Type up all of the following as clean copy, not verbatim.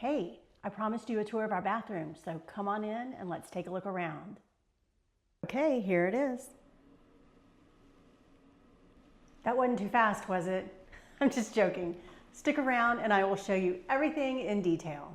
Hey, I promised you a tour of our bathroom, so come on in and let's take a look around. Okay, here it is. That wasn't too fast, was it? I'm just joking. Stick around and I will show you everything in detail.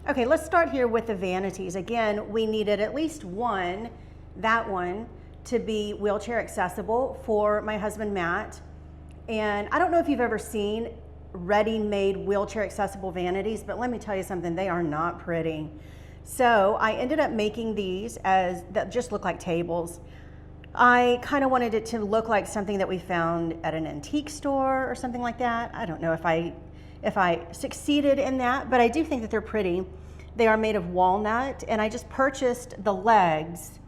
Okay, let's start here with the vanities. Again, we needed at least one, that one, to be wheelchair accessible for my husband, Matt. And I don't know if you've ever seen ready-made wheelchair accessible vanities, but let me tell you something, they are not pretty. So I ended up making these that just look like tables. I kind of wanted it to look like something that we found at an antique store or something like that. I don't know if I succeeded in that, but I do think that they're pretty. They are made of walnut, and I just purchased the legs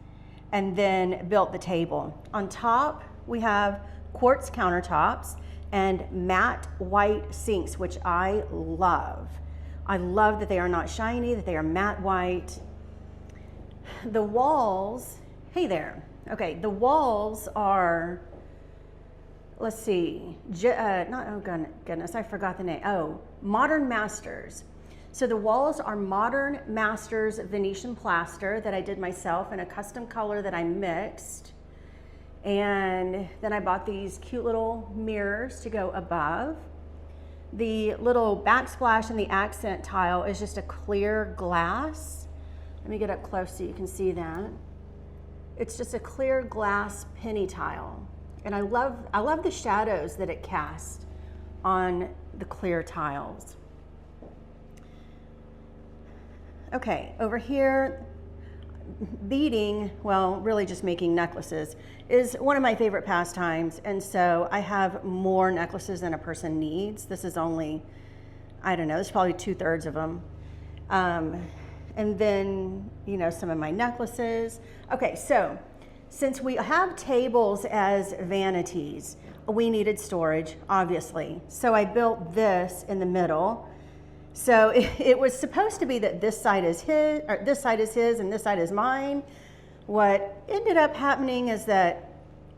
and then built the table. On top, we have quartz countertops and matte white sinks, which I love. I love that they are not shiny, that they are matte white. The walls, hey there. Okay, the walls are, let's see, oh goodness, I forgot the name. Oh, Modern Masters. So the walls are Modern Masters Venetian plaster that I did myself in a custom color that I mixed. And then I bought these cute little mirrors to go above. The little backsplash and the accent tile is just a clear glass. Let me get up close so you can see that. It's just a clear glass penny tile. And I love the shadows that it casts on the clear tiles. Okay, over here, beading, well, really just making necklaces, is one of my favorite pastimes. And so I have more necklaces than a person needs. This is only, I don't know, there's probably 2/3 of them. And then, you know, some of my necklaces. Okay, so since we have tables as vanities, we needed storage, obviously. So I built this in the middle. So it was supposed to be that this side is his, or this side is his, and this side is mine. What ended up happening is that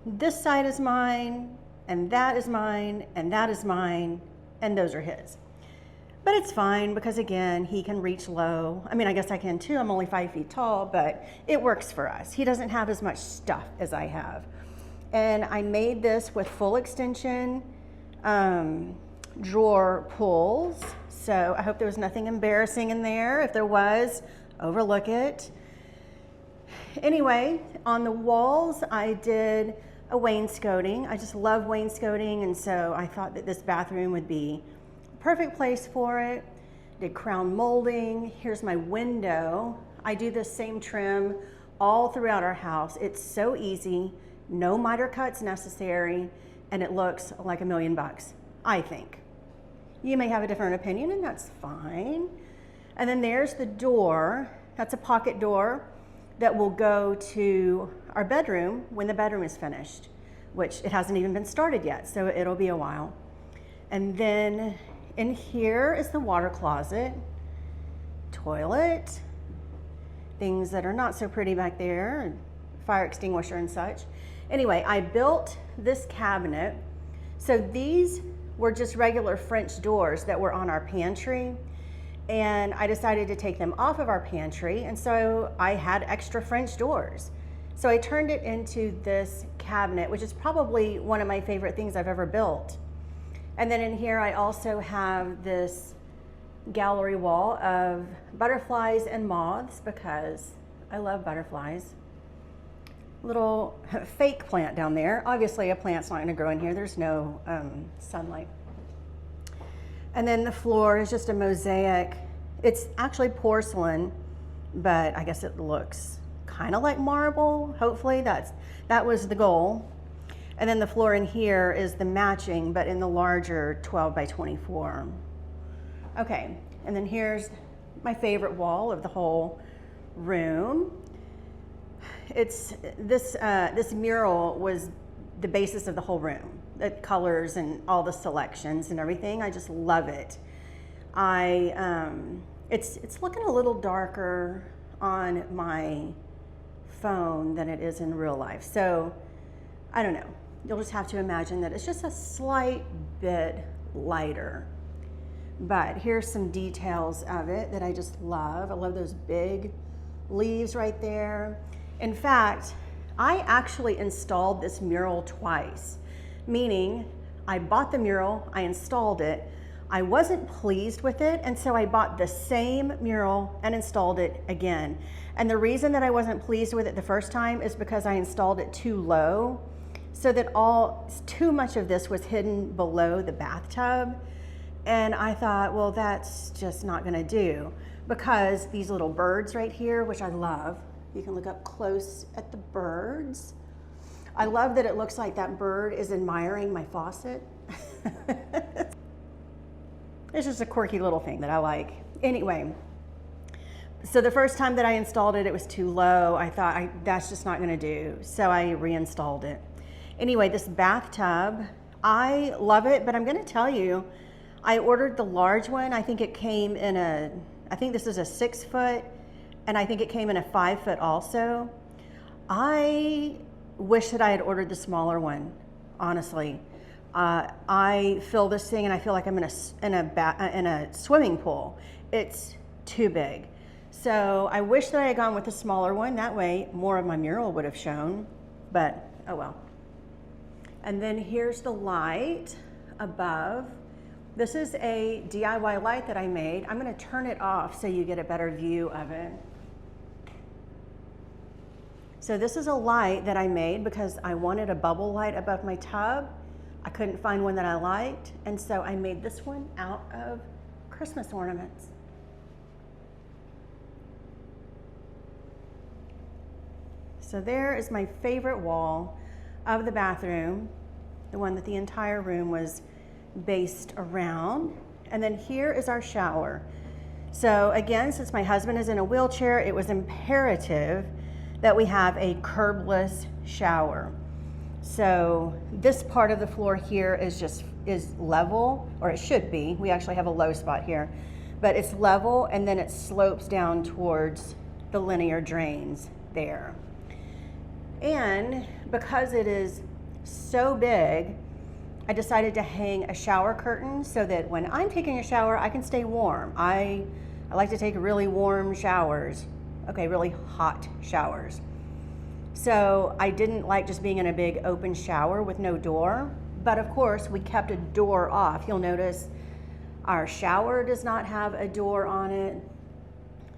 this side is mine, and that is mine, and that is mine, and those are his. But it's fine because, again, he can reach low. I mean, I guess I can too. I'm only 5 feet tall, but it works for us. He doesn't have as much stuff as I have. And I made this with full extension drawer pulls. So I hope there was nothing embarrassing in there. If there was, overlook it. Anyway, on the walls, I did a wainscoting. I just love wainscoting, and so I thought that this bathroom would be a perfect place for it. Did crown molding. Here's my window. I do this same trim all throughout our house. It's so easy, no miter cuts necessary, and it looks like $1 million, I think. You may have a different opinion, and that's fine. And then there's the door. That's a pocket door that will go to our bedroom when the bedroom is finished, which it hasn't even been started yet, so it'll be a while. And then in here is the water closet, toilet, things that are not so pretty back there, fire extinguisher and such. Anyway, I built this cabinet. So these were just regular French doors that were on our pantry, and I decided to take them off of our pantry, and so I had extra French doors. So I turned it into this cabinet, which is probably one of my favorite things I've ever built. And then in here I also have this gallery wall of butterflies and moths because I love butterflies. Little fake plant down there. Obviously a plant's not gonna grow in here. There's no sunlight. And then the floor is just a mosaic. It's actually porcelain, but I guess it looks kind of like marble. Hopefully that was the goal. And then the floor in here is the matching, but in the larger 12 by 24. Okay, and then here's my favorite wall of the whole room. This mural was the basis of the whole room. The colors and all the selections and everything. I just love it. It's looking a little darker on my phone than it is in real life. So I don't know. You'll just have to imagine that it's just a slight bit lighter. But here's some details of it that I just love. I love those big leaves right there. In fact, I actually installed this mural twice, meaning I bought the mural, I installed it, I wasn't pleased with it, and so I bought the same mural and installed it again. And the reason that I wasn't pleased with it the first time is because I installed it too low, so that too much of this was hidden below the bathtub. And I thought, well, that's just not gonna do, because these little birds right here, which I love, you can look up close at the birds. I love that it looks like that bird is admiring my faucet. It's just a quirky little thing that I like. Anyway, so the first time that I installed it, it was too low. I thought that's just not gonna do. So I reinstalled it. Anyway, this bathtub, I love it, but I'm gonna tell you, I ordered the large one. I think it came in I think this is a 6 foot, and I think it came in a 5 foot also. I wish that I had ordered the smaller one, honestly. I fill this thing and I feel like I'm in a swimming pool. It's too big. So I wish that I had gone with the smaller one. That way more of my mural would have shown, but oh well. And then here's the light above. This is a DIY light that I made. I'm gonna turn it off so you get a better view of it. So this is a light that I made because I wanted a bubble light above my tub. I couldn't find one that I liked, and so I made this one out of Christmas ornaments. So there is my favorite wall of the bathroom, the one that the entire room was based around. And then here is our shower. So again, since my husband is in a wheelchair, it was imperative that we have a curbless shower. So this part of the floor here is level, or it should be. We actually have a low spot here, but it's level, and then it slopes down towards the linear drains there. And because it is so big, I decided to hang a shower curtain so that when I'm taking a shower, I can stay warm. I like to take really warm showers. Okay, really hot showers. So I didn't like just being in a big open shower with no door, but of course we kept a door off. You'll notice our shower does not have a door on it.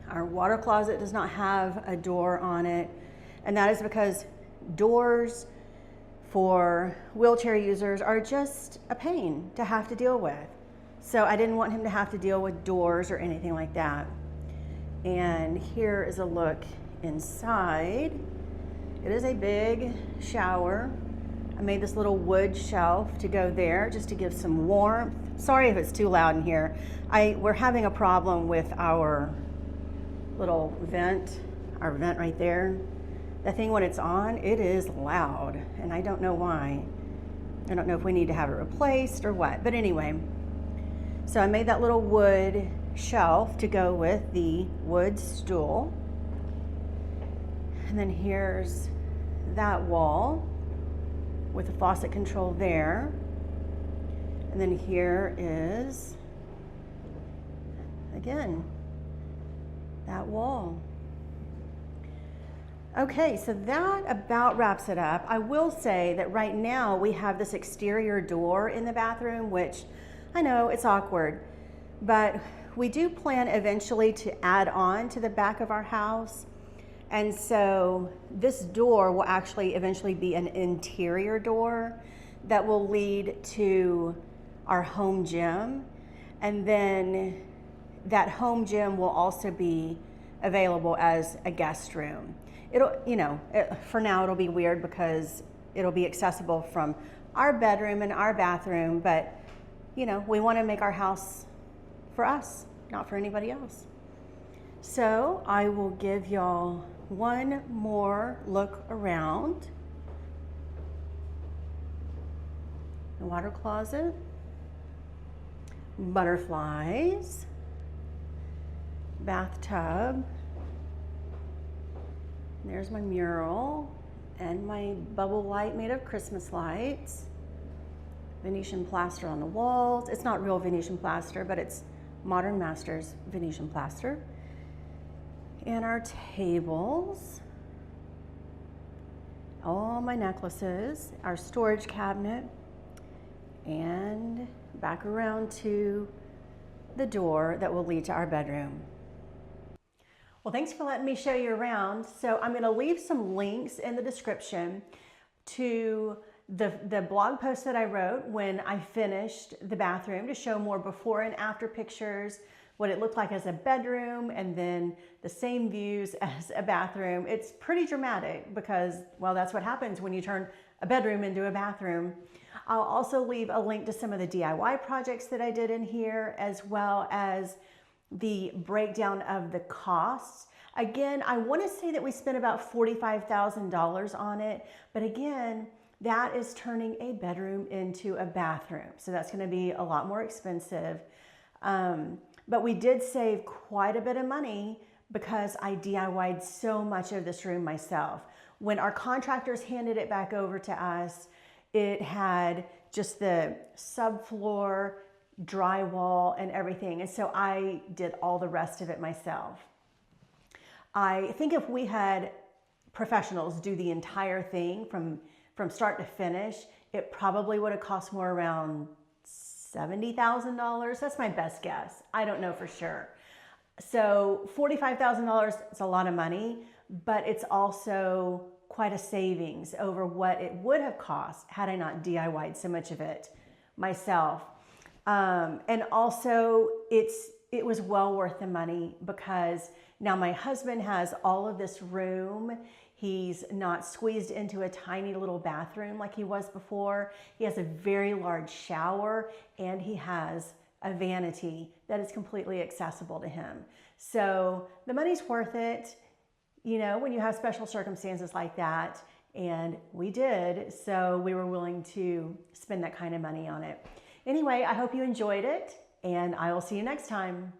Our water closet does not have a door on it. And that is because doors for wheelchair users are just a pain to have to deal with. So I didn't want him to have to deal with doors or anything like that. And here is a look inside. It is a big shower. I made this little wood shelf to go there just to give some warmth. Sorry if it's too loud in here. We're having a problem with our little vent, our vent right there. That thing, when it's on, it is loud, and I don't know why. I don't know if we need to have it replaced or what, but anyway. So I made that little wood shelf to go with the wood stool. And then here's that wall with the faucet control there. And then here is, again, that wall. Okay, so that about wraps it up. I will say that right now we have this exterior door in the bathroom, which I know it's awkward, but we do plan eventually to add on to the back of our house. And so this door will actually eventually be an interior door that will lead to our home gym. And then that home gym will also be available as a guest room. For now it'll be weird because it'll be accessible from our bedroom and our bathroom, but we want to make our house for us, not for anybody else. So I will give y'all one more look around. The water closet, butterflies, bathtub. There's my mural. And my bubble light made of Christmas lights. Venetian plaster on the walls. It's not real Venetian plaster, but it's Modern Masters Venetian plaster. And our tables. All my necklaces, our storage cabinet, and back around to the door that will lead to our bedroom. Well, thanks for letting me show you around. So I'm gonna leave some links in the description to the blog post that I wrote when I finished the bathroom to show more before and after pictures, what it looked like as a bedroom, and then the same views as a bathroom. It's pretty dramatic because, well, that's what happens when you turn a bedroom into a bathroom. I'll also leave a link to some of the DIY projects that I did in here, as well as the breakdown of the costs. Again, I want to say that we spent about $45,000 on it, but again, that is turning a bedroom into a bathroom. So that's going to be a lot more expensive. But we did save quite a bit of money because I DIY'd so much of this room myself. When our contractors handed it back over to us, it had just the subfloor, drywall, and everything. And so I did all the rest of it myself. I think if we had professionals do the entire thing from start to finish, it probably would have cost more, around $70,000. That's my best guess. I don't know for sure. So $45,000 is a lot of money, but it's also quite a savings over what it would have cost had I not DIY'd so much of it myself. And also it was well worth the money because now my husband has all of this room. He's not squeezed into a tiny little bathroom like he was before. He has a very large shower and he has a vanity that is completely accessible to him. So the money's worth it, you know, when you have special circumstances like that, and we did. So we were willing to spend that kind of money on it. Anyway, I hope you enjoyed it, and I will see you next time.